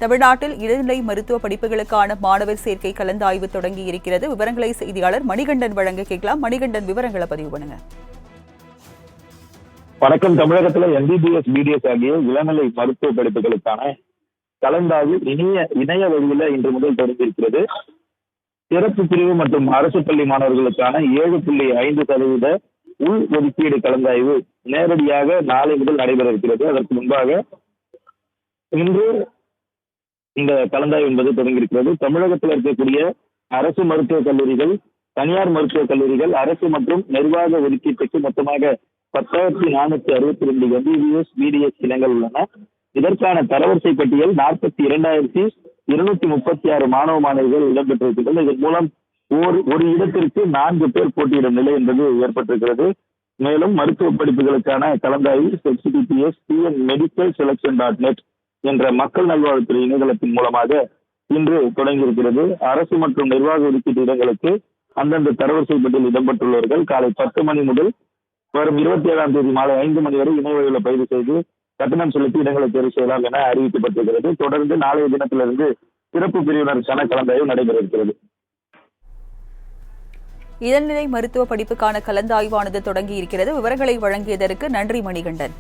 தமிழ்நாட்டில் இளநிலை மருத்துவ படிப்புகளுக்கான மாணவர் சேர்க்கை கலந்தாய்வு தொடங்கி இருக்கிறது. விவரங்களை செய்தியாளர் மணிகண்டன் வழங்க கேட்கலாம். மணிகண்டன், விவரங்களை பதிவு பண்ணுங்க. வணக்கம். தமிழகத்துல MBBS, BDS ஆகிய இளநிலை மருத்துவ படிப்புகளுக்கான கலந்தாய்வு இணைய வழியில இன்று முதல் தொடங்கியிருக்கிறது. சிறப்பு பிரிவு மற்றும் அரசு பள்ளி மாணவர்களுக்கான 7.5% உள் ஒதுக்கீடு கலந்தாய்வு நேரடியாக நாளை முதல் நடைபெற இருக்கிறது. அதற்கு முன்பாக இன்று இந்த கலந்தாய்வு என்பது தொடங்கியிருக்கிறது. தமிழகத்தில் இருக்கக்கூடிய அரசு மருத்துவக் கல்லூரிகள், தனியார் மருத்துவக் கல்லூரிகள், அரசு மற்றும் நிர்வாக ஒதுக்கீட்டுக்கு மொத்தமாக 10,462 MBBS, BDS இடங்கள் உள்ளன. இதற்கான தரவரிசை பட்டியல் 42,236 மாணவ மாணவிகள் இடம்பெற்றிருக்கிறது. இதன் மூலம் ஒரு இடத்திற்கு 4 பேர் போட்டியிடும் நிலை என்பது ஏற்பட்டிருக்கிறது. மேலும் மருத்துவ படிப்புகளுக்கான கலந்தாய்வு HTTPS TNMedicalSelection.net என்ற மக்கள் நல்வாழ்வுத்துறை இணையதளத்தின் மூலமாக இன்று தொடங்கியிருக்கிறது. அரசு மற்றும் நிர்வாக ஒதுக்கீட்டு இடங்களுக்கு அந்தந்த தரவரிசை பட்டியல் இடம்பெற்றுள்ளவர்கள் காலை 10 மணி முதல் வரும் 27ஆம் தேதி மாலை 5 மணி வரை இணைய வழியில் பதிவு செய்து கட்டணம் செலுத்தி இடங்களை தேர்வு செய்யலாம் என அறிவிக்கப்பட்டிருக்கிறது. தொடர்ந்து நாளைய தினத்திலிருந்து சிறப்பு பிரிவினருக்கான கலந்தாய்வு நடைபெற இருக்கிறது. இளநிலை மருத்துவ படிப்புக்கான கலந்தாய்வானது தொடங்கி இருக்கிறது. விவரங்களை வழங்கியதற்கு நன்றி மணிகண்டன்.